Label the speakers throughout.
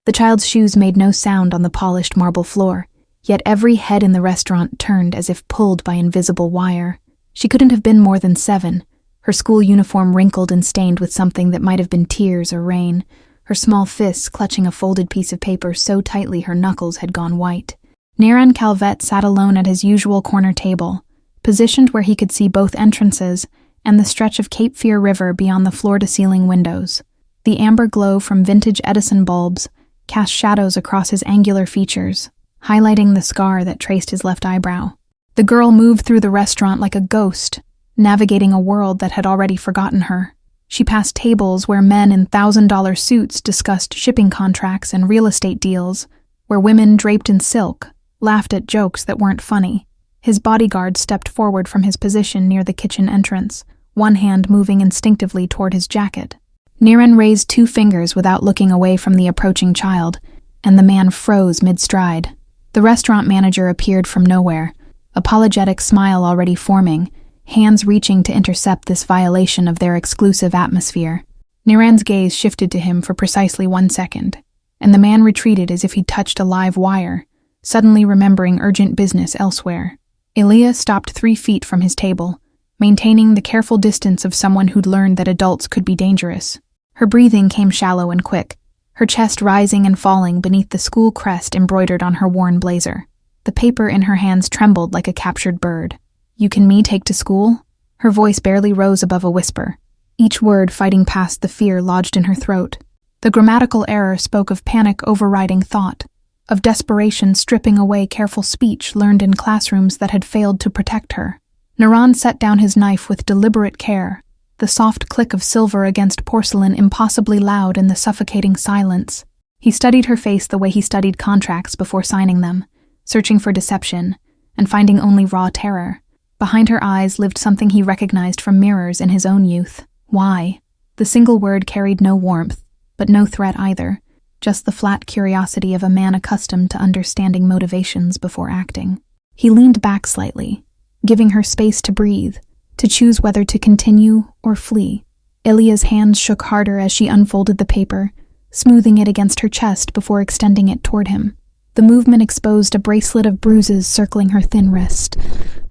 Speaker 1: The child's shoes made no sound on the polished marble floor, yet every head in the restaurant turned as if pulled by invisible wire. She couldn't have been more than 7, her school uniform wrinkled and stained with something that might have been tears or rain, her small fists clutching a folded piece of paper so tightly her knuckles had gone white. Niran Calvet sat alone at his usual corner table, positioned where he could see both entrances and the stretch of Cape Fear River beyond the floor-to-ceiling windows. The amber glow from vintage Edison bulbs cast shadows across his angular features, highlighting the scar that traced his left eyebrow. The girl moved through the restaurant like a ghost, navigating a world that had already forgotten her. She passed tables where men in $1,000 suits discussed shipping contracts and real estate deals, where women draped in silk laughed at jokes that weren't funny. His bodyguard stepped forward from his position near the kitchen entrance, one hand moving instinctively toward his jacket. Niran raised 2 fingers without looking away from the approaching child, and the man froze mid-stride. The restaurant manager appeared from nowhere, apologetic smile already forming, hands reaching to intercept this violation of their exclusive atmosphere. Niran's gaze shifted to him for precisely 1 second, and the man retreated as if he'd touched a live wire, suddenly remembering urgent business elsewhere. Elia stopped 3 feet from his table, maintaining the careful distance of someone who'd learned that adults could be dangerous. Her breathing came shallow and quick, her chest rising and falling beneath the school crest embroidered on her worn blazer. The paper in her hands trembled like a captured bird. "You can me take to school?" Her voice barely rose above a whisper, each word fighting past the fear lodged in her throat. The grammatical error spoke of panic overriding thought, of desperation stripping away careful speech learned in classrooms that had failed to protect her. Niran set down his knife with deliberate care, the soft click of silver against porcelain impossibly loud in the suffocating silence. He studied her face the way he studied contracts before signing them, searching for deception, and finding only raw terror. Behind her eyes lived something he recognized from mirrors in his own youth. Why? The single word carried no warmth, but no threat either, just the flat curiosity of a man accustomed to understanding motivations before acting. He leaned back slightly, giving her space to breathe, to choose whether to continue or flee. Ilia's hands shook harder as she unfolded the paper, smoothing it against her chest before extending it toward him. The movement exposed a bracelet of bruises circling her thin wrist,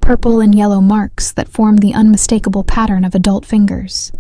Speaker 1: purple and yellow marks that formed the unmistakable pattern of adult fingers.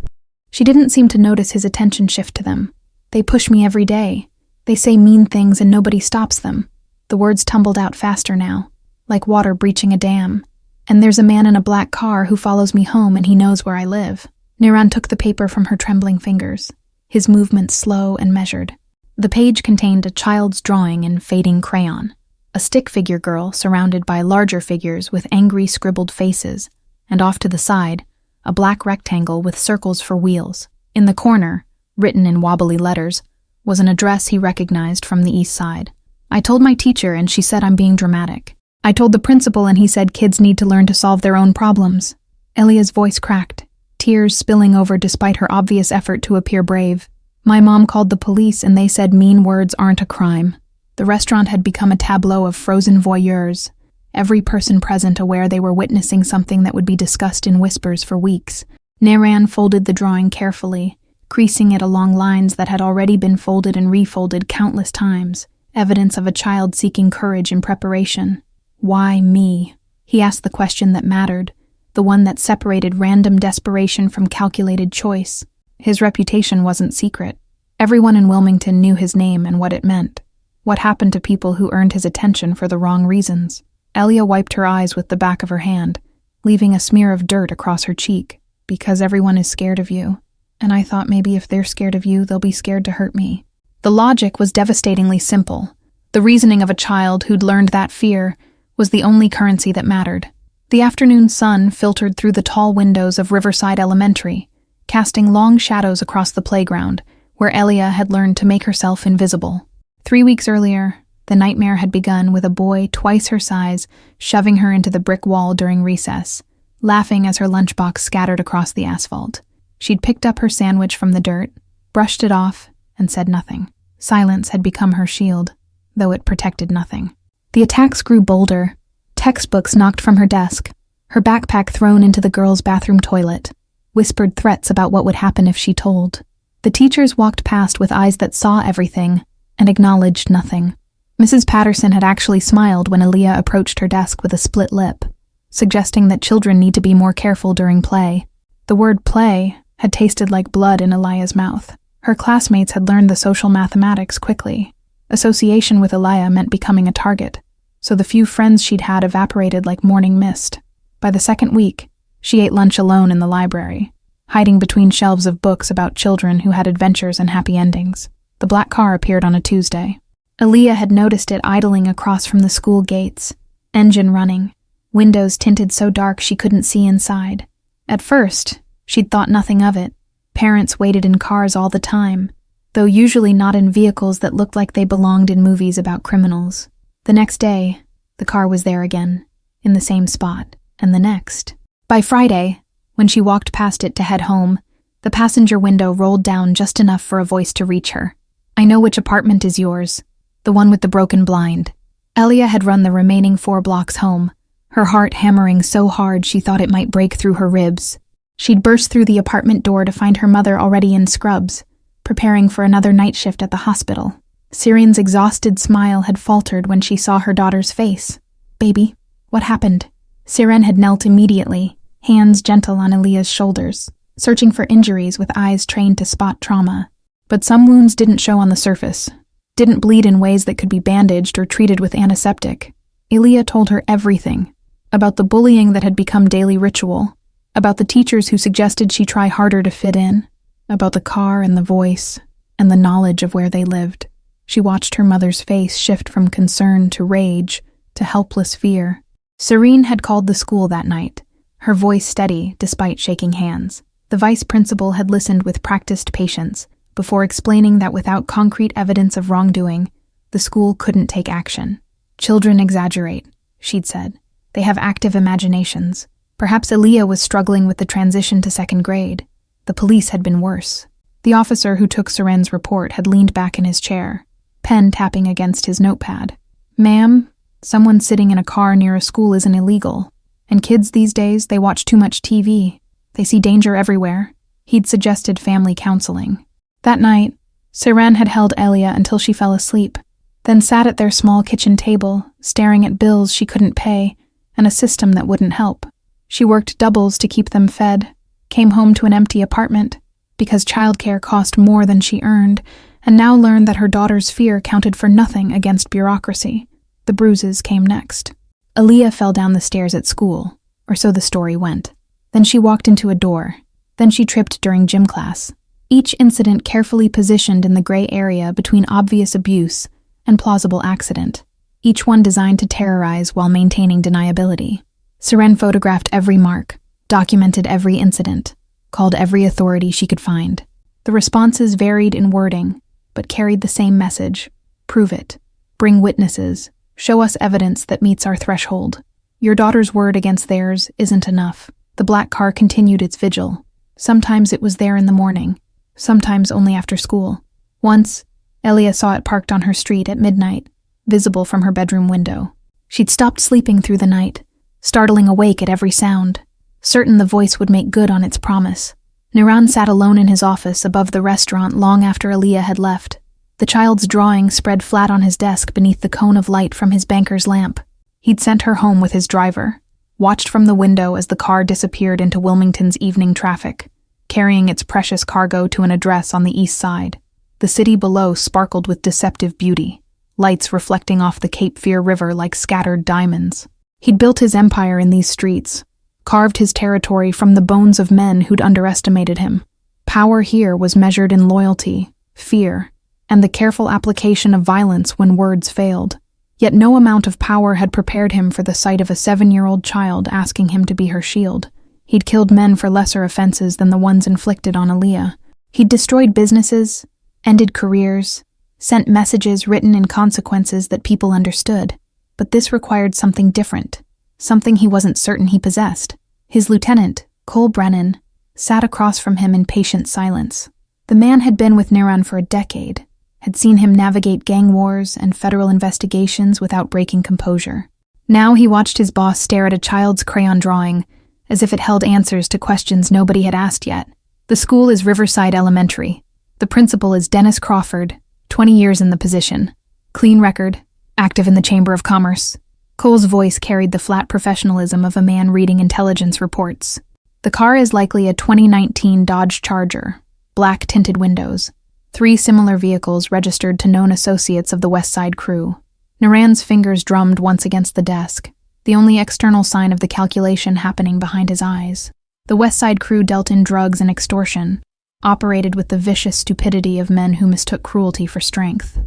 Speaker 1: She didn't seem to notice his attention shift to them. "They push me every day. They say mean things and nobody stops them." The words tumbled out faster now, like water breaching a dam. "And there's a man in a black car who follows me home and he knows where I live." Niran took the paper from her trembling fingers, his movements slow and measured. The page contained a child's drawing in fading crayon, a stick figure girl surrounded by larger figures with angry scribbled faces, and off to the side, a black rectangle with circles for wheels. In the corner, written in wobbly letters, was an address he recognized from the east side. "I told my teacher and she said I'm being dramatic. I told the principal and he said kids need to learn to solve their own problems." Elia's voice cracked, tears spilling over despite her obvious effort to appear brave. "My mom called the police and they said mean words aren't a crime." The restaurant had become a tableau of frozen voyeurs, every person present aware they were witnessing something that would be discussed in whispers for weeks. Niran folded the drawing carefully, creasing it along lines that had already been folded and refolded countless times, evidence of a child seeking courage and preparation. Why me? He asked the question that mattered, the one that separated random desperation from calculated choice. His reputation wasn't secret. Everyone in Wilmington knew his name and what it meant. What happened to people who earned his attention for the wrong reasons? Elia wiped her eyes with the back of her hand, leaving a smear of dirt across her cheek. "Because everyone is scared of you. And I thought maybe if they're scared of you, they'll be scared to hurt me." The logic was devastatingly simple. The reasoning of a child who'd learned that fear was the only currency that mattered. The afternoon sun filtered through the tall windows of Riverside Elementary, casting long shadows across the playground, where Elia had learned to make herself invisible. 3 weeks earlier, the nightmare had begun with a boy twice her size shoving her into the brick wall during recess, laughing as her lunchbox scattered across the asphalt. She'd picked up her sandwich from the dirt, brushed it off, and said nothing. Silence had become her shield, though it protected nothing. The attacks grew bolder, textbooks knocked from her desk, her backpack thrown into the girls' bathroom toilet, whispered threats about what would happen if she told. The teachers walked past with eyes that saw everything, and acknowledged nothing. Mrs. Patterson had actually smiled when Aaliyah approached her desk with a split lip, suggesting that children need to be more careful during play. The word play had tasted like blood in Aaliyah's mouth. Her classmates had learned the social mathematics quickly. Association with Aaliyah meant becoming a target, so the few friends she'd had evaporated like morning mist. By the second week, she ate lunch alone in the library, hiding between shelves of books about children who had adventures and happy endings. The black car appeared on a Tuesday. Aaliyah had noticed it idling across from the school gates, engine running, windows tinted so dark she couldn't see inside. At first, she'd thought nothing of it. Parents waited in cars all the time, though usually not in vehicles that looked like they belonged in movies about criminals. The next day, the car was there again, in the same spot, and the next. By Friday, when she walked past it to head home, the passenger window rolled down just enough for a voice to reach her. "I know which apartment is yours, the one with the broken blind." Aaliyah had run the remaining 4 blocks home, her heart hammering so hard she thought it might break through her ribs. She'd burst through the apartment door to find her mother already in scrubs, preparing for another night shift at the hospital. Syrian's exhausted smile had faltered when she saw her daughter's face. "Baby, what happened?" Siren had knelt immediately, hands gentle on Aaliyah's shoulders, searching for injuries with eyes trained to spot trauma. But some wounds didn't show on the surface, didn't bleed in ways that could be bandaged or treated with antiseptic. Aaliyah told her everything, about the bullying that had become daily ritual, about the teachers who suggested she try harder to fit in, about the car and the voice, and the knowledge of where they lived. She watched her mother's face shift from concern to rage to helpless fear. Serene had called the school that night, her voice steady despite shaking hands. The vice principal had listened with practiced patience before explaining that without concrete evidence of wrongdoing, the school couldn't take action. "Children exaggerate," she'd said. "They have active imaginations." Perhaps Aaliyah was struggling with the transition to second grade. The police had been worse. The officer who took Seren's report had leaned back in his chair, pen tapping against his notepad. "Ma'am, someone sitting in a car near a school isn't illegal. And kids these days, they watch too much TV. They see danger everywhere." He'd suggested family counseling. That night, Seren had held Aaliyah until she fell asleep, then sat at their small kitchen table, staring at bills she couldn't pay and a system that wouldn't help. She worked doubles to keep them fed, came home to an empty apartment because childcare cost more than she earned, and now learned that her daughter's fear counted for nothing against bureaucracy. The bruises came next. Aaliyah fell down the stairs at school, or so the story went. Then she walked into a door. Then she tripped during gym class. Each incident carefully positioned in the gray area between obvious abuse and plausible accident. Each one designed to terrorize while maintaining deniability. Seren photographed every mark, documented every incident, called every authority she could find. The responses varied in wording, but carried the same message. Prove it. Bring witnesses. Show us evidence that meets our threshold. Your daughter's word against theirs isn't enough. The black car continued its vigil. Sometimes it was there in the morning, sometimes only after school. Once, Aaliyah saw it parked on her street at midnight, visible from her bedroom window. She'd stopped sleeping through the night, startling awake at every sound, certain the voice would make good on its promise. Niran sat alone in his office above the restaurant long after Aaliyah had left. The child's drawing spread flat on his desk beneath the cone of light from his banker's lamp. He'd sent her home with his driver, watched from the window as the car disappeared into Wilmington's evening traffic, carrying its precious cargo to an address on the east side. The city below sparkled with deceptive beauty, lights reflecting off the Cape Fear River like scattered diamonds. He'd built his empire in these streets, carved his territory from the bones of men who'd underestimated him. Power here was measured in loyalty, fear, and the careful application of violence when words failed. Yet no amount of power had prepared him for the sight of a 7-year-old child asking him to be her shield. He'd killed men for lesser offenses than the ones inflicted on Aaliyah. He'd destroyed businesses, ended careers, sent messages written in consequences that people understood. But this required something different, something he wasn't certain he possessed. His lieutenant, Cole Brennan, sat across from him in patient silence. The man had been with Niran for a decade, had seen him navigate gang wars and federal investigations without breaking composure. Now he watched his boss stare at a child's crayon drawing, as if it held answers to questions nobody had asked yet. The school is Riverside Elementary. The principal is Dennis Crawford, 20 years in the position. Clean record, active in the Chamber of Commerce. Cole's voice carried the flat professionalism of a man reading intelligence reports. The car is likely a 2019 Dodge Charger, black tinted windows. 3 similar vehicles registered to known associates of the West Side crew. Naran's fingers drummed once against the desk, the only external sign of the calculation happening behind his eyes. The West Side crew dealt in drugs and extortion, operated with the vicious stupidity of men who mistook cruelty for strength.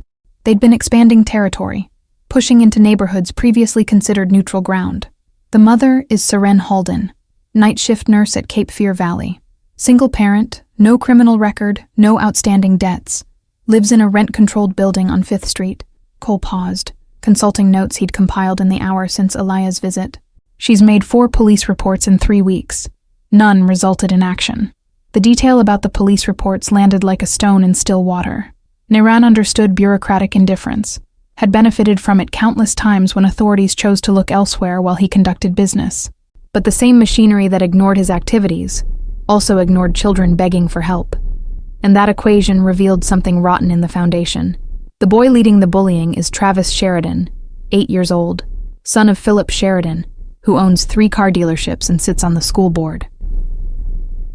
Speaker 1: They'd been expanding territory, pushing into neighborhoods previously considered neutral ground. The mother is Seren Halden, night shift nurse at Cape Fear Valley. Single parent, no criminal record, no outstanding debts. Lives in a rent-controlled building on 5th Street. Cole paused, consulting notes he'd compiled in the hour since Elia's visit. She's made 4 police reports in 3 weeks. None resulted in action. The detail about the police reports landed like a stone in still water. Naran understood bureaucratic indifference, had benefited from it countless times when authorities chose to look elsewhere while he conducted business. But the same machinery that ignored his activities also ignored children begging for help. And that equation revealed something rotten in the foundation. The boy leading the bullying is Travis Sheridan, 8 years old, son of Philip Sheridan, who owns 3 car dealerships and sits on the school board.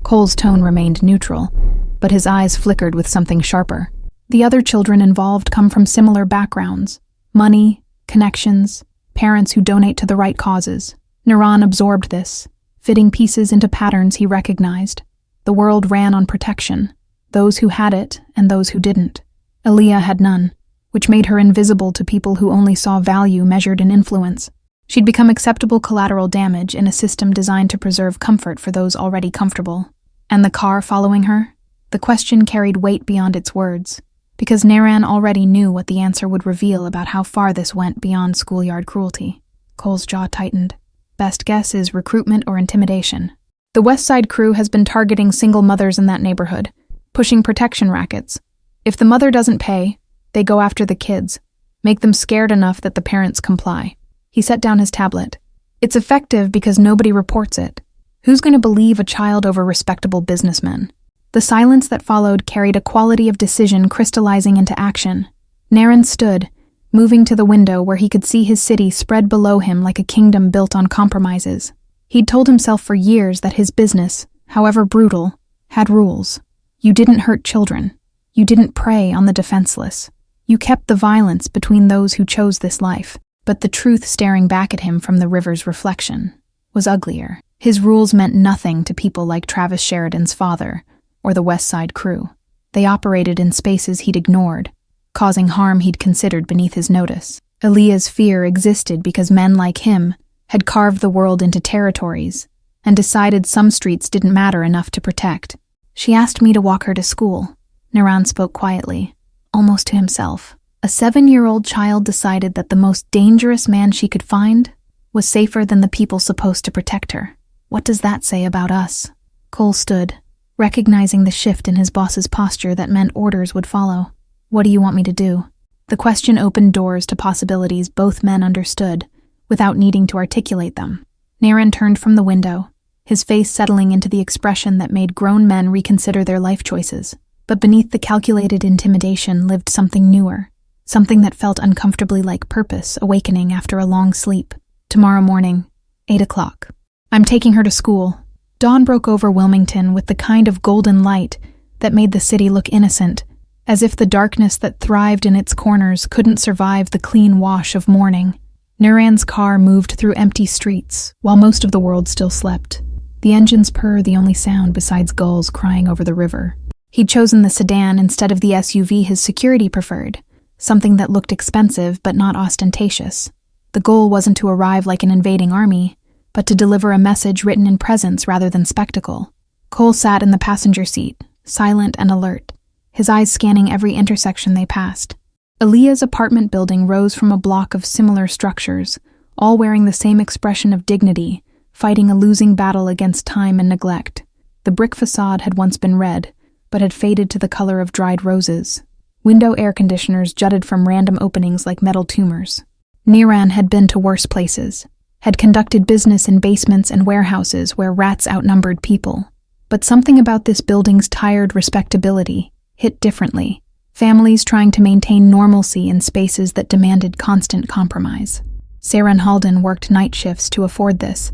Speaker 1: Cole's tone remained neutral, but his eyes flickered with something sharper. The other children involved come from similar backgrounds: money, connections, parents who donate to the right causes. Naran absorbed this, fitting pieces into patterns he recognized. The world ran on protection, those who had it and those who didn't. Aaliyah had none, which made her invisible to people who only saw value measured in influence. She'd become acceptable collateral damage in a system designed to preserve comfort for those already comfortable. And the car following her? The question carried weight beyond its words, because Naran already knew what the answer would reveal about how far this went beyond schoolyard cruelty. Cole's jaw tightened. Best guess is recruitment or intimidation. The West Side crew has been targeting single mothers in that neighborhood, pushing protection rackets. If the mother doesn't pay, they go after the kids, make them scared enough that the parents comply. He set down his tablet. It's effective because nobody reports it. Who's going to believe a child over respectable businessmen? The silence that followed carried a quality of decision crystallizing into action. Naran stood, moving to the window where he could see his city spread below him like a kingdom built on compromises. He'd told himself for years that his business, however brutal, had rules. You didn't hurt children. You didn't prey on the defenseless. You kept the violence between those who chose this life. But the truth staring back at him from the river's reflection was uglier. His rules meant nothing to people like Travis Sheridan's father or the West Side crew. They operated in spaces he'd ignored, causing harm he'd considered beneath his notice. Aaliyah's fear existed because men like him had carved the world into territories and decided some streets didn't matter enough to protect. She asked me to walk her to school. Naran spoke quietly, almost to himself. A 7-year-old child decided that the most dangerous man she could find was safer than the people supposed to protect her. What does that say about us? Cole stood, recognizing the shift in his boss's posture that meant orders would follow. What do you want me to do? The question opened doors to possibilities both men understood, without needing to articulate them. Naran turned from the window, his face settling into the expression that made grown men reconsider their life choices. But beneath the calculated intimidation lived something newer. Something that felt uncomfortably like purpose awakening after a long sleep. Tomorrow morning, 8 o'clock. I'm taking her to school. Dawn broke over Wilmington with the kind of golden light that made the city look innocent, as if the darkness that thrived in its corners couldn't survive the clean wash of morning. Naran's car moved through empty streets, while most of the world still slept. The engine's purr the only sound besides gulls crying over the river. He'd chosen the sedan instead of the SUV his security preferred, something that looked expensive but not ostentatious. The goal wasn't to arrive like an invading army, but to deliver a message written in presence rather than spectacle. Cole sat in the passenger seat, silent and alert, his eyes scanning every intersection they passed. Aaliyah's apartment building rose from a block of similar structures, all wearing the same expression of dignity, fighting a losing battle against time and neglect. The brick facade had once been red, but had faded to the color of dried roses. Window air conditioners jutted from random openings like metal tumors. Naran had been to worse places, had conducted business in basements and warehouses where rats outnumbered people. But something about this building's tired respectability hit differently. Families trying to maintain normalcy in spaces that demanded constant compromise. Saren Halden worked night shifts to afford this,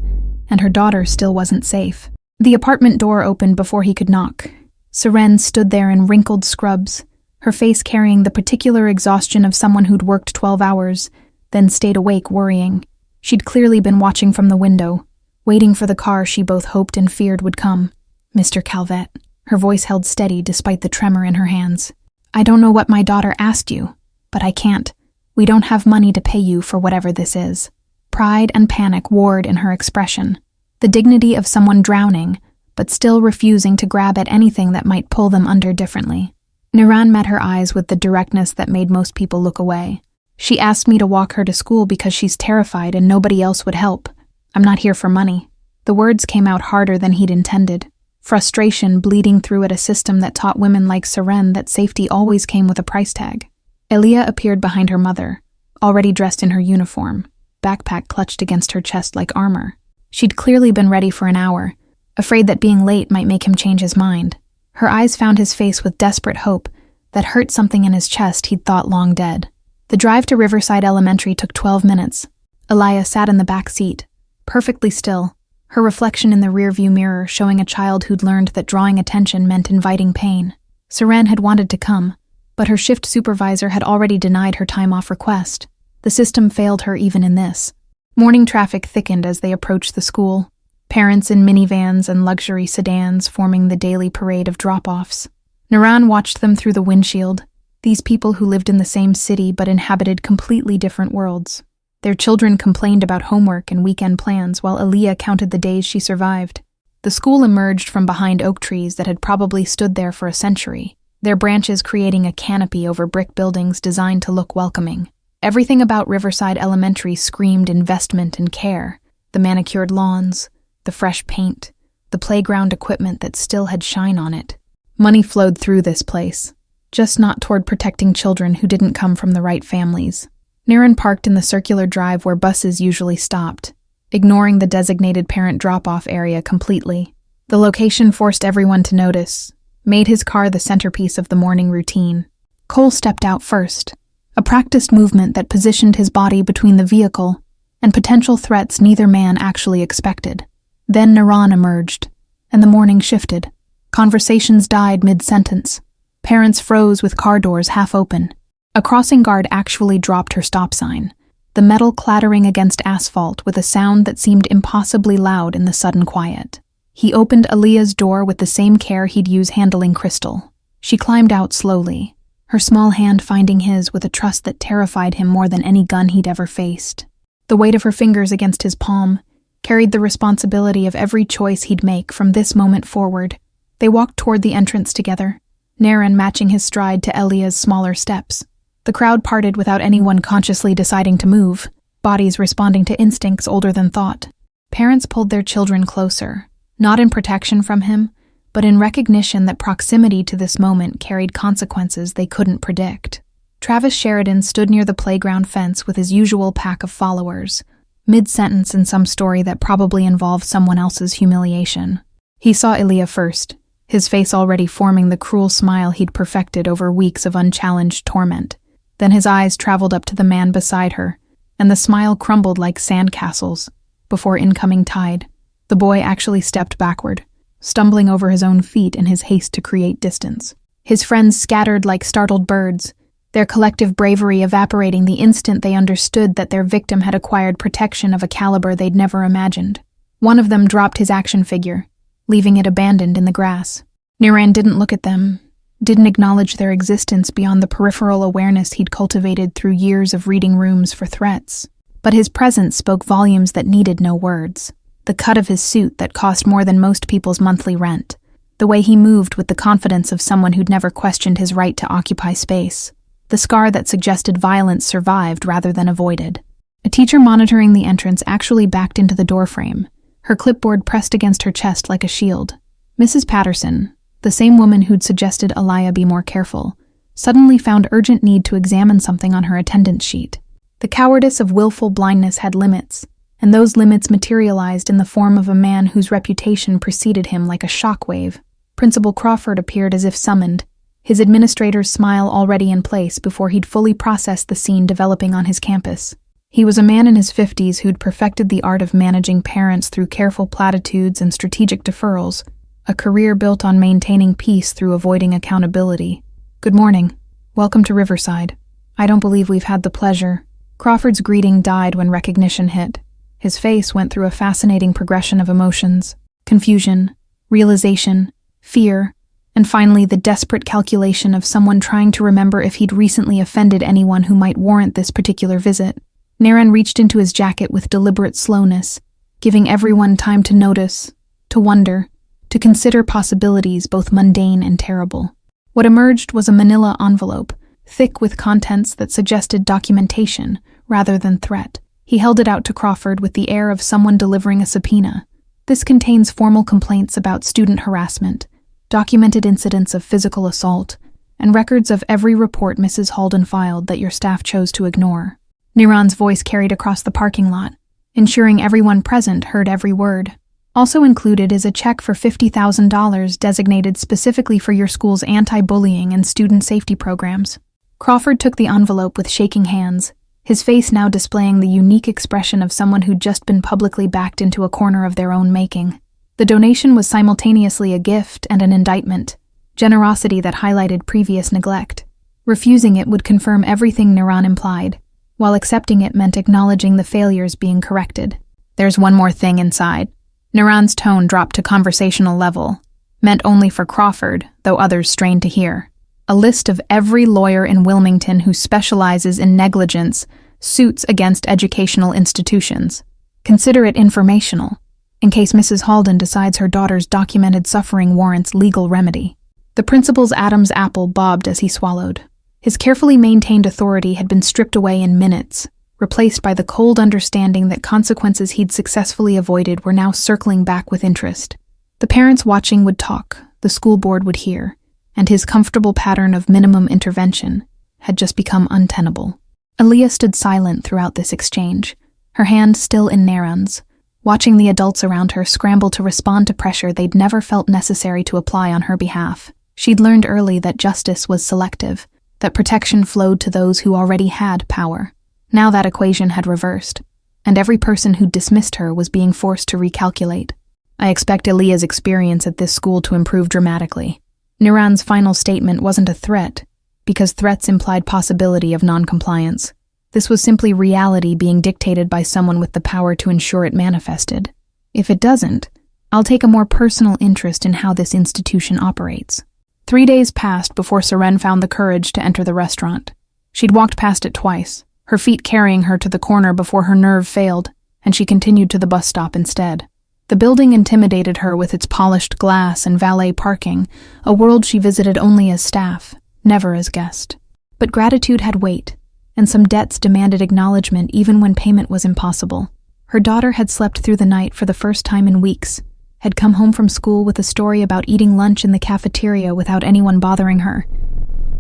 Speaker 1: and her daughter still wasn't safe. The apartment door opened before he could knock. Saren stood there in wrinkled scrubs, her face carrying the particular exhaustion of someone who'd worked 12 hours, then stayed awake worrying. She'd clearly been watching from the window, waiting for the car she both hoped and feared would come. Mr. Calvet. Her voice held steady despite the tremor in her hands. I don't know what my daughter asked you, but I can't. We don't have money to pay you for whatever this is. Pride and panic warred in her expression. The dignity of someone drowning, but still refusing to grab at anything that might pull them under differently. Niran met her eyes with the directness that made most people look away. She asked me to walk her to school because she's terrified and nobody else would help. I'm not here for money. The words came out harder than he'd intended. Frustration bleeding through at a system that taught women like Saren that safety always came with a price tag. Elia appeared behind her mother, already dressed in her uniform, backpack clutched against her chest like armor. She'd clearly been ready for an hour, afraid that being late might make him change his mind. Her eyes found his face with desperate hope that hurt something in his chest he'd thought long dead. The drive to Riverside Elementary took 12 minutes. Elia sat in the back seat, perfectly still, her reflection in the rearview mirror showing a child who'd learned that drawing attention meant inviting pain. Saren had wanted to come, but her shift supervisor had already denied her time-off request. The system failed her even in this. Morning traffic thickened as they approached the school, parents in minivans and luxury sedans forming the daily parade of drop-offs. Niran watched them through the windshield, these people who lived in the same city but inhabited completely different worlds. Their children complained about homework and weekend plans while Aaliyah counted the days she survived. The school emerged from behind oak trees that had probably stood there for a century, their branches creating a canopy over brick buildings designed to look welcoming. Everything about Riverside Elementary screamed investment and care. The manicured lawns, the fresh paint, the playground equipment that still had shine on it. Money flowed through this place, just not toward protecting children who didn't come from the right families. Niran parked in the circular drive where buses usually stopped, ignoring the designated parent drop-off area completely. The location forced everyone to notice, made his car the centerpiece of the morning routine. Cole stepped out first, a practiced movement that positioned his body between the vehicle and potential threats neither man actually expected. Then Niran emerged, and the morning shifted. Conversations died mid-sentence. Parents froze with car doors half open. A crossing guard actually dropped her stop sign, the metal clattering against asphalt with a sound that seemed impossibly loud in the sudden quiet. He opened Aaliyah's door with the same care he'd use handling Crystal. She climbed out slowly, her small hand finding his with a trust that terrified him more than any gun he'd ever faced. The weight of her fingers against his palm carried the responsibility of every choice he'd make from this moment forward. They walked toward the entrance together, Niran matching his stride to Elia's smaller steps. The crowd parted without anyone consciously deciding to move, bodies responding to instincts older than thought. Parents pulled their children closer, not in protection from him, but in recognition that proximity to this moment carried consequences they couldn't predict. Travis Sheridan stood near the playground fence with his usual pack of followers, mid-sentence in some story that probably involved someone else's humiliation. He saw Aaliyah first, his face already forming the cruel smile he'd perfected over weeks of unchallenged torment. Then his eyes traveled up to the man beside her, and the smile crumbled like sandcastles before incoming tide. The boy actually stepped backward, stumbling over his own feet in his haste to create distance. His friends scattered like startled birds, their collective bravery evaporating the instant they understood that their victim had acquired protection of a caliber they'd never imagined. One of them dropped his action figure, leaving it abandoned in the grass. Niran didn't look at them, didn't acknowledge their existence beyond the peripheral awareness he'd cultivated through years of reading rooms for threats. But his presence spoke volumes that needed no words. The cut of his suit that cost more than most people's monthly rent. The way he moved with the confidence of someone who'd never questioned his right to occupy space. The scar that suggested violence survived rather than avoided. A teacher monitoring the entrance actually backed into the doorframe, her clipboard pressed against her chest like a shield. Mrs. Patterson, the same woman who'd suggested Aaliyah be more careful, suddenly found urgent need to examine something on her attendance sheet. The cowardice of willful blindness had limits, and those limits materialized in the form of a man whose reputation preceded him like a shockwave. Principal Crawford appeared as if summoned, his administrator's smile already in place before he'd fully processed the scene developing on his campus. He was a man in his 50s who'd perfected the art of managing parents through careful platitudes and strategic deferrals, a career built on maintaining peace through avoiding accountability. "Good morning. Welcome to Riverside. I don't believe we've had the pleasure." Crawford's greeting died when recognition hit. His face went through a fascinating progression of emotions: confusion, realization, fear, and finally the desperate calculation of someone trying to remember if he'd recently offended anyone who might warrant this particular visit. Naren reached into his jacket with deliberate slowness, giving everyone time to notice, to wonder, to consider possibilities both mundane and terrible. What emerged was a manila envelope, thick with contents that suggested documentation rather than threat. He held it out to Crawford with the air of someone delivering a subpoena. "This contains formal complaints about student harassment, documented incidents of physical assault, and records of every report Mrs. Halden filed that your staff chose to ignore." Niran's voice carried across the parking lot, ensuring everyone present heard every word. "Also included is a check for $50,000 designated specifically for your school's anti-bullying and student safety programs." Crawford took the envelope with shaking hands, his face now displaying the unique expression of someone who'd just been publicly backed into a corner of their own making. The donation was simultaneously a gift and an indictment, generosity that highlighted previous neglect. Refusing it would confirm everything Niran implied, while accepting it meant acknowledging the failures being corrected. "There's one more thing inside." Niran's tone dropped to conversational level, meant only for Crawford, though others strained to hear. "A list of every lawyer in Wilmington who specializes in negligence suits against educational institutions. Consider it informational, in case Mrs. Halden decides her daughter's documented suffering warrants legal remedy." The principal's Adam's apple bobbed as he swallowed. His carefully maintained authority had been stripped away in minutes, replaced by the cold understanding that consequences he'd successfully avoided were now circling back with interest. The parents watching would talk, the school board would hear, and his comfortable pattern of minimum intervention had just become untenable. Aaliyah stood silent throughout this exchange, her hand still in Naran's, watching the adults around her scramble to respond to pressure they'd never felt necessary to apply on her behalf. She'd learned early that justice was selective, that protection flowed to those who already had power. Now that equation had reversed, and every person who dismissed her was being forced to recalculate. "I expect Aaliyah's experience at this school to improve dramatically." Niran's final statement wasn't a threat, because threats implied possibility of non-compliance. This was simply reality being dictated by someone with the power to ensure it manifested. "If it doesn't, I'll take a more personal interest in how this institution operates." 3 days passed before Seren found the courage to enter the restaurant. She'd walked past it twice, her feet carrying her to the corner before her nerve failed, and she continued to the bus stop instead. The building intimidated her with its polished glass and valet parking, a world she visited only as staff, never as guest. But gratitude had weight, and some debts demanded acknowledgement even when payment was impossible. Her daughter had slept through the night for the first time in weeks, had come home from school with a story about eating lunch in the cafeteria without anyone bothering her.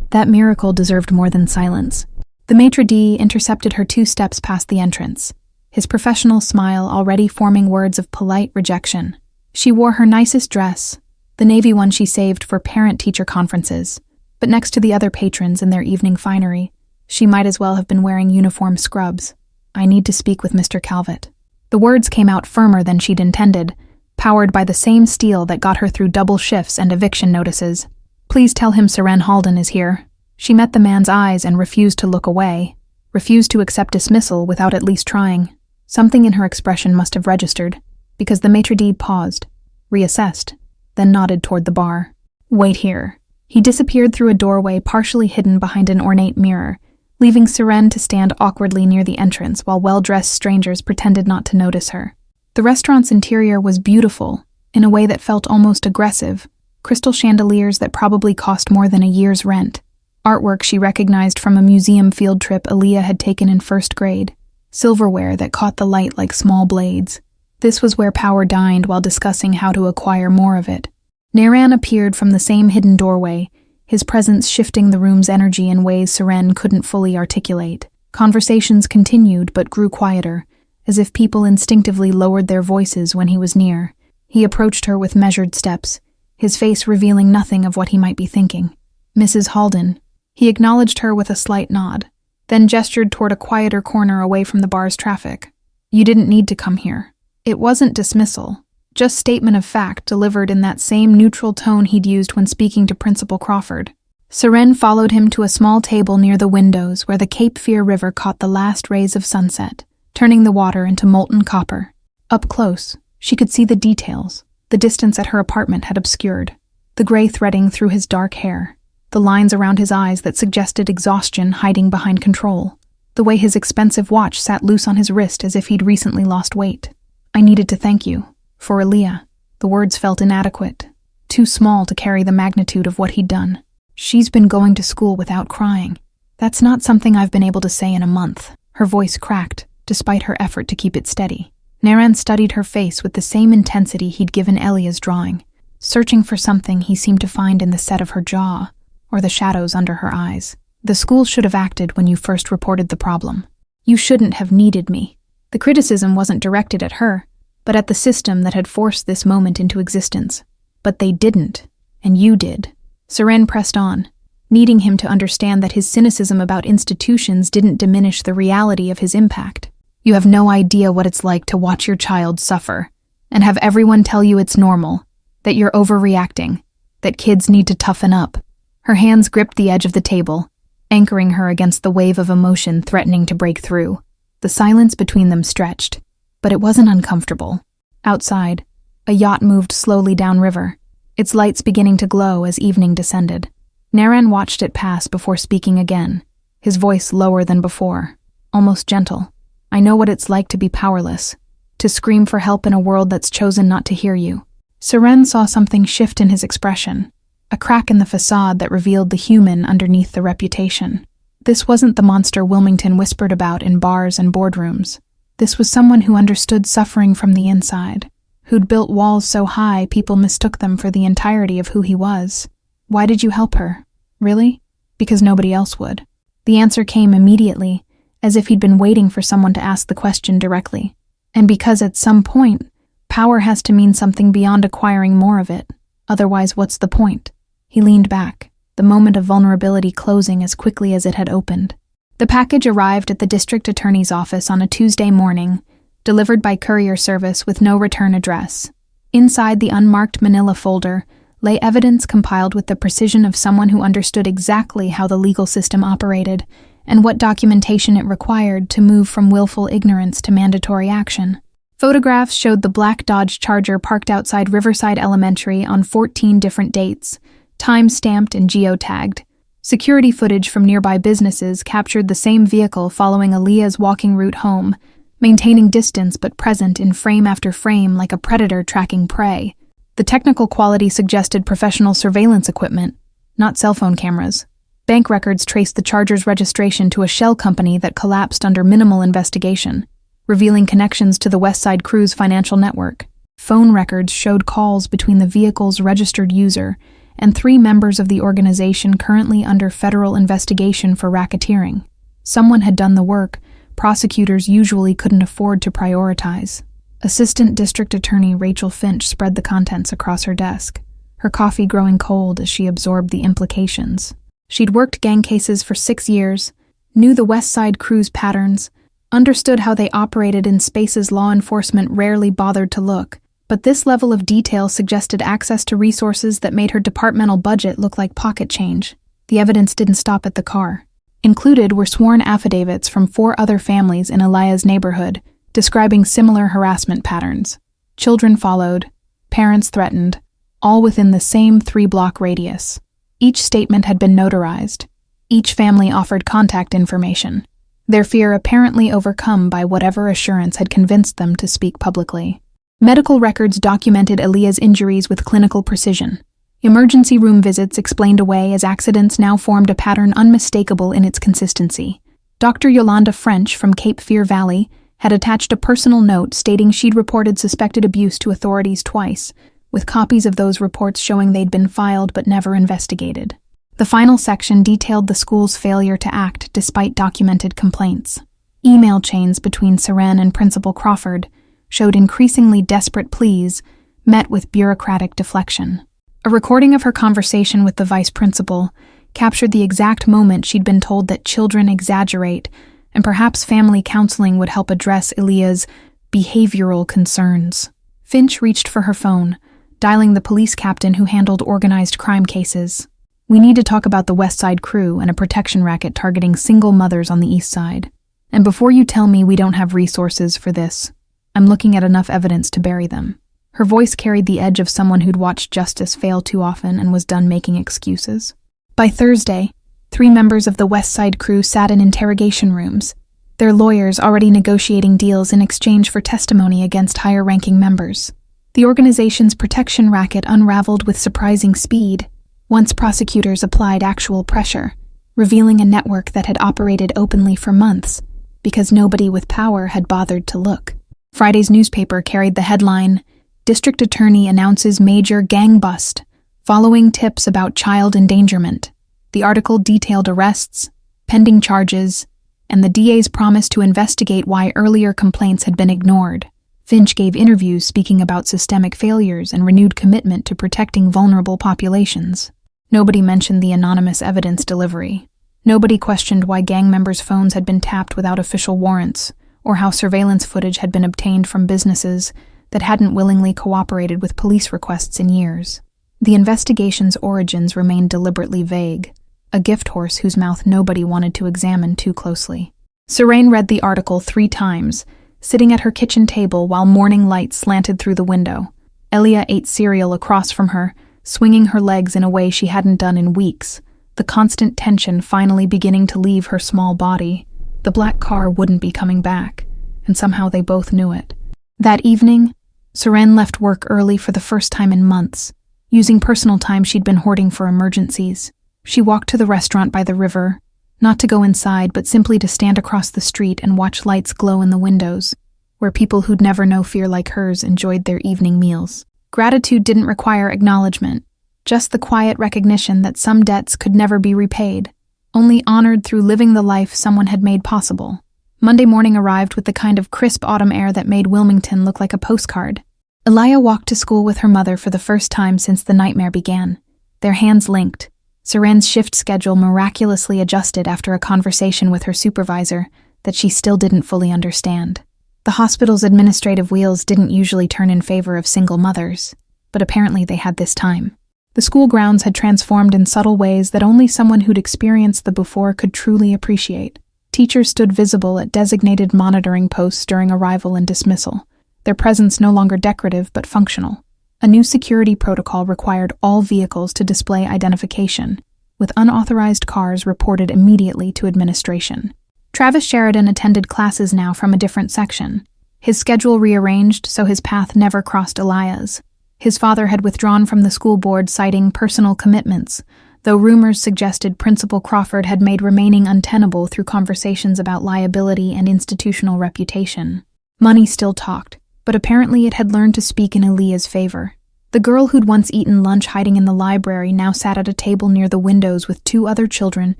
Speaker 1: That miracle deserved more than silence. The maitre d' intercepted her 2 steps past the entrance, his professional smile already forming words of polite rejection. She wore her nicest dress, the navy one she saved for parent-teacher conferences, but next to the other patrons in their evening finery, she might as well have been wearing uniform scrubs. "I need to speak with Mr. Calvert." The words came out firmer than she'd intended, powered by the same steel that got her through double shifts and eviction notices. "Please tell him Seren Halden is here." She met the man's eyes and refused to look away, refused to accept dismissal without at least trying. Something in her expression must have registered, because the maitre d' paused, reassessed, then nodded toward the bar. "Wait here." He disappeared through a doorway partially hidden behind an ornate mirror, leaving Seren to stand awkwardly near the entrance while well-dressed strangers pretended not to notice her. The restaurant's interior was beautiful, in a way that felt almost aggressive, crystal chandeliers that probably cost more than a year's rent, artwork she recognized from a museum field trip Aaliyah had taken in 1st grade, silverware that caught the light like small blades. This was where power dined while discussing how to acquire more of it. Naran appeared from the same hidden doorway, his presence shifting the room's energy in ways Seren couldn't fully articulate. Conversations continued but grew quieter, as if people instinctively lowered their voices when he was near. He approached her with measured steps, his face revealing nothing of what he might be thinking. Mrs. Halden. He acknowledged her with a slight nod, then gestured toward a quieter corner away from the bar's traffic. You didn't need to come here. It wasn't dismissal, just statement of fact delivered in that same neutral tone he'd used when speaking to Principal Crawford. Seren followed him to a small table near the windows where the Cape Fear River caught the last rays of sunset, turning the water into molten copper. Up close, she could see the details the distance at her apartment had obscured, the gray threading through his dark hair, the lines around his eyes that suggested exhaustion hiding behind control, the way his expensive watch sat loose on his wrist as if he'd recently lost weight. I needed to thank you. For Aaliyah, the words felt inadequate, too small to carry the magnitude of what he'd done. She's been going to school without crying. That's not something I've been able to say in a month. Her voice cracked, despite her effort to keep it steady. Naren studied her face with the same intensity he'd given Elia's drawing, searching for something he seemed to find in the set of her jaw, or the shadows under her eyes. The school should have acted when you first reported the problem. You shouldn't have needed me. The criticism wasn't directed at her, but at the system that had forced this moment into existence. But they didn't, and you did. Seren pressed on, needing him to understand that his cynicism about institutions didn't diminish the reality of his impact. You have no idea what it's like to watch your child suffer, and have everyone tell you it's normal, that you're overreacting, that kids need to toughen up. Her hands gripped the edge of the table, anchoring her against the wave of emotion threatening to break through. The silence between them stretched, but it wasn't uncomfortable. Outside, a yacht moved slowly downriver, its lights beginning to glow as evening descended. Naren watched it pass before speaking again, his voice lower than before, almost gentle. I know what it's like to be powerless, to scream for help in a world that's chosen not to hear you. Seren saw something shift in his expression, a crack in the facade that revealed the human underneath the reputation. This wasn't the monster Wilmington whispered about in bars and boardrooms. This was someone who understood suffering from the inside, who'd built walls so high people mistook them for the entirety of who he was. Why did you help her? Really? Because nobody else would. The answer came immediately, as if he'd been waiting for someone to ask the question directly. And because at some point, power has to mean something beyond acquiring more of it. Otherwise, what's the point? He leaned back, the moment of vulnerability closing as quickly as it had opened. The package arrived at the district attorney's office on a Tuesday morning, delivered by courier service with no return address. Inside the unmarked manila folder lay evidence compiled with the precision of someone who understood exactly how the legal system operated and what documentation it required to move from willful ignorance to mandatory action. Photographs showed the black Dodge Charger parked outside Riverside Elementary on 14 different dates, time-stamped and geotagged. Security footage from nearby businesses captured the same vehicle following Aaliyah's walking route home, maintaining distance but present in frame after frame like a predator tracking prey. The technical quality suggested professional surveillance equipment, not cell phone cameras. Bank records traced the Charger's registration to a shell company that collapsed under minimal investigation, revealing connections to the Westside Cruise financial network. Phone records showed calls between the vehicle's registered user and 3 members of the organization currently under federal investigation for racketeering. Someone had done the work prosecutors usually couldn't afford to prioritize. Assistant District Attorney Rachel Finch spread the contents across her desk, her coffee growing cold as she absorbed the implications. She'd worked gang cases for 6 years, knew the West Side Cruise patterns, understood how they operated in spaces law enforcement rarely bothered to look, but this level of detail suggested access to resources that made her departmental budget look like pocket change. The evidence didn't stop at the car. Included were sworn affidavits from 4 other families in Eliah's neighborhood, describing similar harassment patterns. Children followed, parents threatened, all within the same 3-block radius. Each statement had been notarized. Each family offered contact information, their fear apparently overcome by whatever assurance had convinced them to speak publicly. Medical records documented Aaliyah's injuries with clinical precision. Emergency room visits explained away as accidents now formed a pattern unmistakable in its consistency. Dr. Yolanda French from Cape Fear Valley had attached a personal note stating she'd reported suspected abuse to authorities twice, with copies of those reports showing they'd been filed but never investigated. The final section detailed the school's failure to act despite documented complaints. Email chains between Seren and Principal Crawford showed increasingly desperate pleas met with bureaucratic deflection. A recording of her conversation with the vice principal captured the exact moment she'd been told that children exaggerate, and perhaps family counseling would help address Aaliyah's behavioral concerns. Finch reached for her phone, dialing the police captain who handled organized crime cases. "We need to talk about the West Side crew and a protection racket targeting single mothers on the East Side. And before you tell me we don't have resources for this, I'm looking at enough evidence to bury them." Her voice carried the edge of someone who'd watched justice fail too often and was done making excuses. By Thursday, 3 members of the West Side crew sat in interrogation rooms, their lawyers already negotiating deals in exchange for testimony against higher-ranking members. The organization's protection racket unraveled with surprising speed once prosecutors applied actual pressure, revealing a network that had operated openly for months because nobody with power had bothered to look. Friday's newspaper carried the headline, "District Attorney Announces Major Gang Bust, Following Tips About Child Endangerment." The article detailed arrests, pending charges, and the DA's promise to investigate why earlier complaints had been ignored. Finch gave interviews speaking about systemic failures and renewed commitment to protecting vulnerable populations. Nobody mentioned the anonymous evidence delivery. Nobody questioned why gang members' phones had been tapped without official warrants, or how surveillance footage had been obtained from businesses that hadn't willingly cooperated with police requests in years. The investigation's origins remained deliberately vague, a gift horse whose mouth nobody wanted to examine too closely. Serene read the article 3 times, sitting at her kitchen table while morning light slanted through the window. Elia ate cereal across from her, swinging her legs in a way she hadn't done in weeks, the constant tension finally beginning to leave her small body. The black car wouldn't be coming back, and somehow they both knew it. That evening, Serene left work early for the first time in months, using personal time she'd been hoarding for emergencies. She walked to the restaurant by the river, not to go inside but simply to stand across the street and watch lights glow in the windows, where people who'd never known fear like hers enjoyed their evening meals. Gratitude didn't require acknowledgement, just the quiet recognition that some debts could never be repaid, only honored through living the life someone had made possible. Monday morning arrived with the kind of crisp autumn air that made Wilmington look like a postcard. Elia walked to school with her mother for the first time since the nightmare began, their hands linked. Serene's shift schedule miraculously adjusted after a conversation with her supervisor that she still didn't fully understand. The hospital's administrative wheels didn't usually turn in favor of single mothers, but apparently they had this time. The school grounds had transformed in subtle ways that only someone who'd experienced the before could truly appreciate. Teachers stood visible at designated monitoring posts during arrival and dismissal, their presence no longer decorative but functional. A new security protocol required all vehicles to display identification, with unauthorized cars reported immediately to administration. Travis Sheridan attended classes now from a different section, his schedule rearranged so his path never crossed Elia's. His father had withdrawn from the school board citing personal commitments, though rumors suggested Principal Crawford had made remaining untenable through conversations about liability and institutional reputation. Money still talked, but apparently it had learned to speak in Aaliyah's favor. The girl who'd once eaten lunch hiding in the library now sat at a table near the windows with 2 other children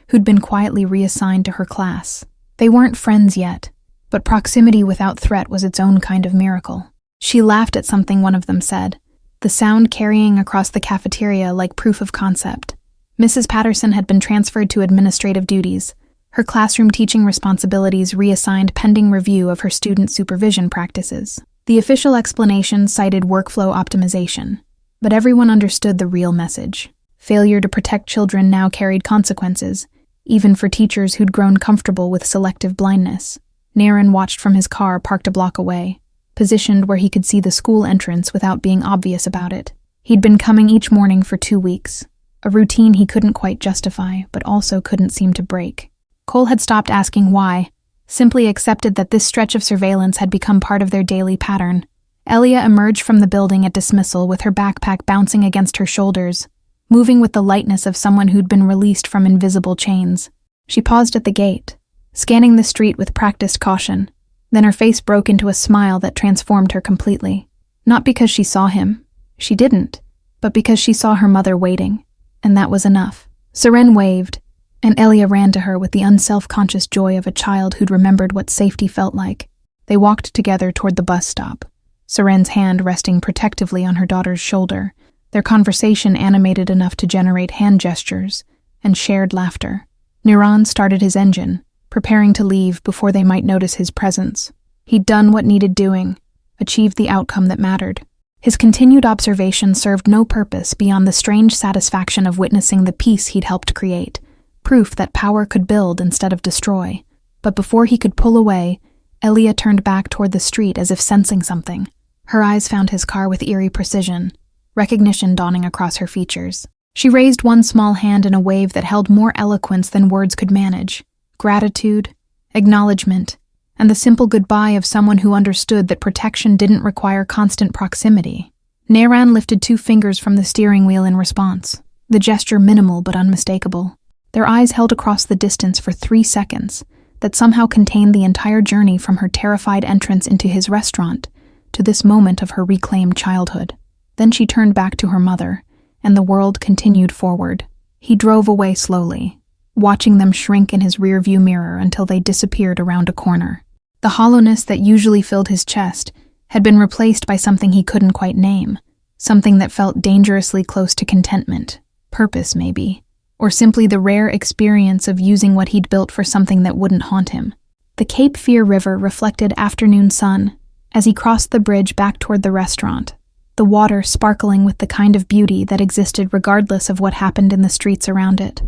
Speaker 1: who'd been quietly reassigned to her class. They weren't friends yet, but proximity without threat was its own kind of miracle. She laughed at something one of them said, the sound carrying across the cafeteria like proof of concept. Mrs. Patterson had been transferred to administrative duties, her classroom teaching responsibilities reassigned pending review of her student supervision practices. The official explanation cited workflow optimization, but everyone understood the real message. Failure to protect children now carried consequences, even for teachers who'd grown comfortable with selective blindness. Naren watched from his car parked a block away, positioned where he could see the school entrance without being obvious about it. He'd been coming each morning for 2 weeks, a routine he couldn't quite justify, but also couldn't seem to break. Cole had stopped asking why, simply accepted that this stretch of surveillance had become part of their daily pattern. Elia emerged from the building at dismissal with her backpack bouncing against her shoulders, moving with the lightness of someone who'd been released from invisible chains. She paused at the gate, scanning the street with practiced caution. Then her face broke into a smile that transformed her completely. Not because she saw him. She didn't. But because she saw her mother waiting. And that was enough. Serene waved, and Elia ran to her with the unself-conscious joy of a child who'd remembered what safety felt like. They walked together toward the bus stop, Serene's hand resting protectively on her daughter's shoulder, their conversation animated enough to generate hand gestures, and shared laughter. Niran started his engine, preparing to leave before they might notice his presence. He'd done what needed doing, achieved the outcome that mattered. His continued observation served no purpose beyond the strange satisfaction of witnessing the peace he'd helped create, proof that power could build instead of destroy. But before he could pull away, Elia turned back toward the street as if sensing something. Her eyes found his car with eerie precision, recognition dawning across her features. She raised one small hand in a wave that held more eloquence than words could manage. Gratitude, acknowledgement, and the simple goodbye of someone who understood that protection didn't require constant proximity. Niran lifted 2 fingers from the steering wheel in response, the gesture minimal but unmistakable. Their eyes held across the distance for 3 seconds, that somehow contained the entire journey from her terrified entrance into his restaurant to this moment of her reclaimed childhood. Then she turned back to her mother, and the world continued forward. He drove away slowly, watching them shrink in his rearview mirror until they disappeared around a corner. The hollowness that usually filled his chest had been replaced by something he couldn't quite name, something that felt dangerously close to contentment, purpose maybe, or simply the rare experience of using what he'd built for something that wouldn't haunt him. The Cape Fear River reflected afternoon sun as he crossed the bridge back toward the restaurant, the water sparkling with the kind of beauty that existed regardless of what happened in the streets around it.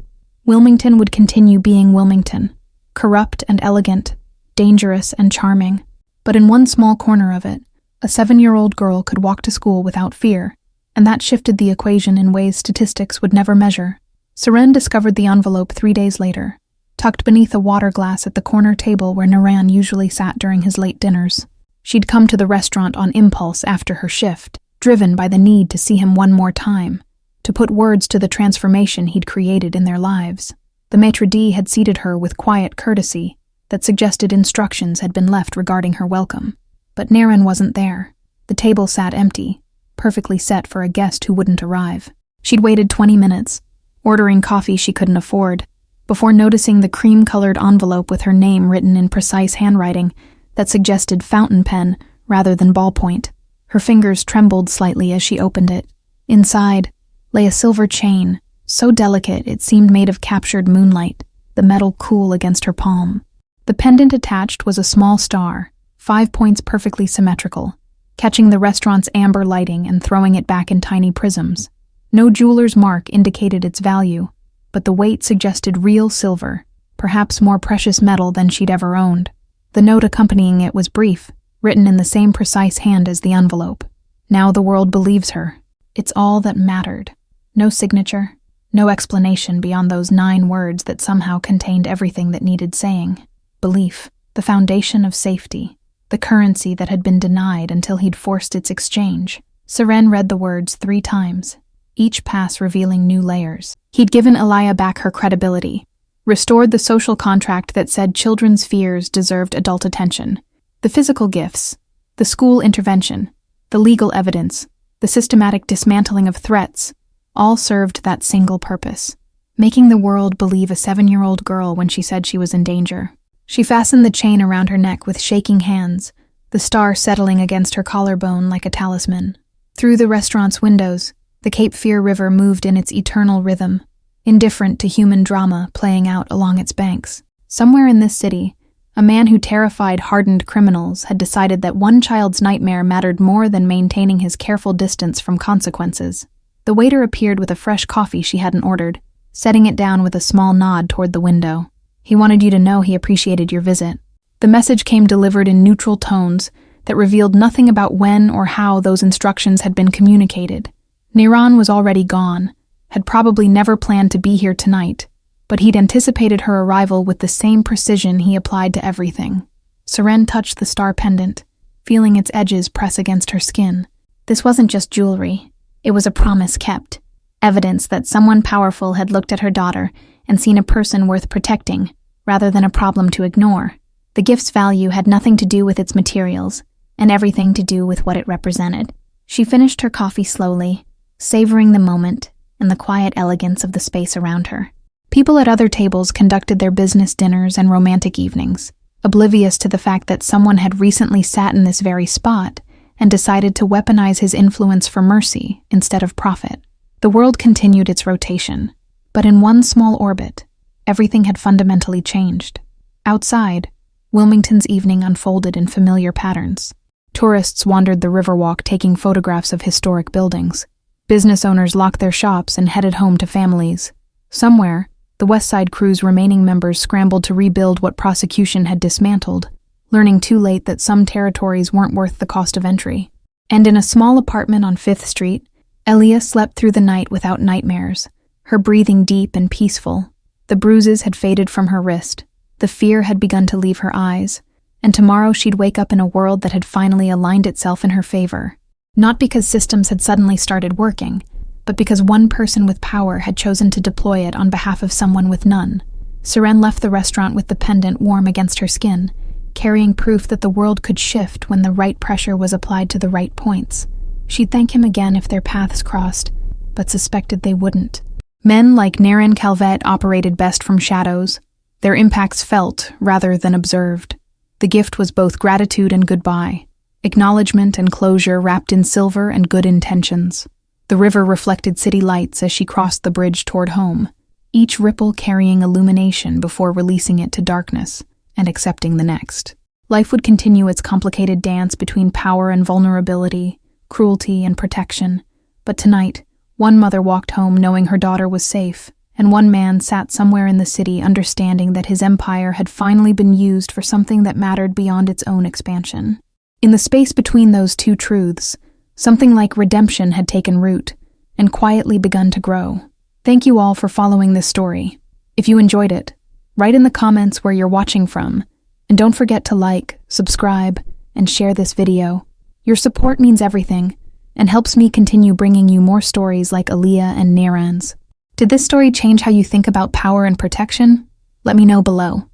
Speaker 1: Wilmington would continue being Wilmington, corrupt and elegant, dangerous and charming, but in one small corner of it, a 7-year-old girl could walk to school without fear, and that shifted the equation in ways statistics would never measure. Seren discovered the envelope 3 days later, tucked beneath a water glass at the corner table where Niran usually sat during his late dinners. She'd come to the restaurant on impulse after her shift, driven by the need to see him one more time, to put words to the transformation he'd created in their lives. The maitre d' had seated her with quiet courtesy that suggested instructions had been left regarding her welcome. But Niran wasn't there. The table sat empty, perfectly set for a guest who wouldn't arrive. She'd waited 20 minutes, ordering coffee she couldn't afford, before noticing the cream-colored envelope with her name written in precise handwriting that suggested fountain pen rather than ballpoint. Her fingers trembled slightly as she opened it. Inside lay a silver chain, so delicate it seemed made of captured moonlight, the metal cool against her palm. The pendant attached was a small star, 5 points perfectly symmetrical, catching the restaurant's amber lighting and throwing it back in tiny prisms. No jeweler's mark indicated its value, but the weight suggested real silver, perhaps more precious metal than she'd ever owned. The note accompanying it was brief, written in the same precise hand as the envelope. Now the world believes her. It's all that mattered. No signature, no explanation beyond those 9 words that somehow contained everything that needed saying. Belief, the foundation of safety, the currency that had been denied until he'd forced its exchange. Seren read the words 3 times, each pass revealing new layers. He'd given Elia back her credibility, restored the social contract that said children's fears deserved adult attention. The physical gifts, the school intervention, the legal evidence, the systematic dismantling of threats, all served that single purpose, making the world believe a 7-year-old girl when she said she was in danger. She fastened the chain around her neck with shaking hands, the star settling against her collarbone like a talisman. Through the restaurant's windows, the Cape Fear River moved in its eternal rhythm, indifferent to human drama playing out along its banks. Somewhere in this city, a man who terrified hardened criminals had decided that one child's nightmare mattered more than maintaining his careful distance from consequences. The waiter appeared with a fresh coffee she hadn't ordered, setting it down with a small nod toward the window. He wanted you to know he appreciated your visit. The message came delivered in neutral tones that revealed nothing about when or how those instructions had been communicated. Niran was already gone, had probably never planned to be here tonight, but he'd anticipated her arrival with the same precision he applied to everything. Seren touched the star pendant, feeling its edges press against her skin. This wasn't just jewelry. It was a promise kept, evidence that someone powerful had looked at her daughter and seen a person worth protecting, rather than a problem to ignore. The gift's value had nothing to do with its materials, and everything to do with what it represented. She finished her coffee slowly, savoring the moment and the quiet elegance of the space around her. People at other tables conducted their business dinners and romantic evenings, oblivious to the fact that someone had recently sat in this very spot and decided to weaponize his influence for mercy instead of profit. The world continued its rotation, But in one small orbit, everything had fundamentally changed. Outside, Wilmington's evening unfolded in familiar patterns. Tourists wandered the Riverwalk taking photographs of historic buildings. Business owners locked their shops and headed home to families. Somewhere, the West Side Crew's remaining members scrambled to rebuild what prosecution had dismantled, learning too late that some territories weren't worth the cost of entry. And in a small apartment on 5th Street, Elia slept through the night without nightmares, her breathing deep and peaceful. The bruises had faded from her wrist, the fear had begun to leave her eyes, and tomorrow she'd wake up in a world that had finally aligned itself in her favor. Not because systems had suddenly started working, but because one person with power had chosen to deploy it on behalf of someone with none. Seren left the restaurant with the pendant warm against her skin, carrying proof that the world could shift when the right pressure was applied to the right points. She'd thank him again if their paths crossed, but suspected they wouldn't. Men like Naren Calvet operated best from shadows, their impacts felt rather than observed. The gift was both gratitude and goodbye, acknowledgement and closure wrapped in silver and good intentions. The river reflected city lights as she crossed the bridge toward home, each ripple carrying illumination before releasing it to darkness and accepting the next. Life would continue its complicated dance between power and vulnerability, cruelty and protection. But tonight, one mother walked home knowing her daughter was safe, and one man sat somewhere in the city understanding that his empire had finally been used for something that mattered beyond its own expansion. In the space between those two truths, something like redemption had taken root and quietly begun to grow. Thank you all for following this story. If you enjoyed it, write in the comments where you're watching from, and don't forget to like, subscribe, and share this video. Your support means everything and helps me continue bringing you more stories like Aaliyah and Naren's. Did this story change how you think about power and protection? Let me know below.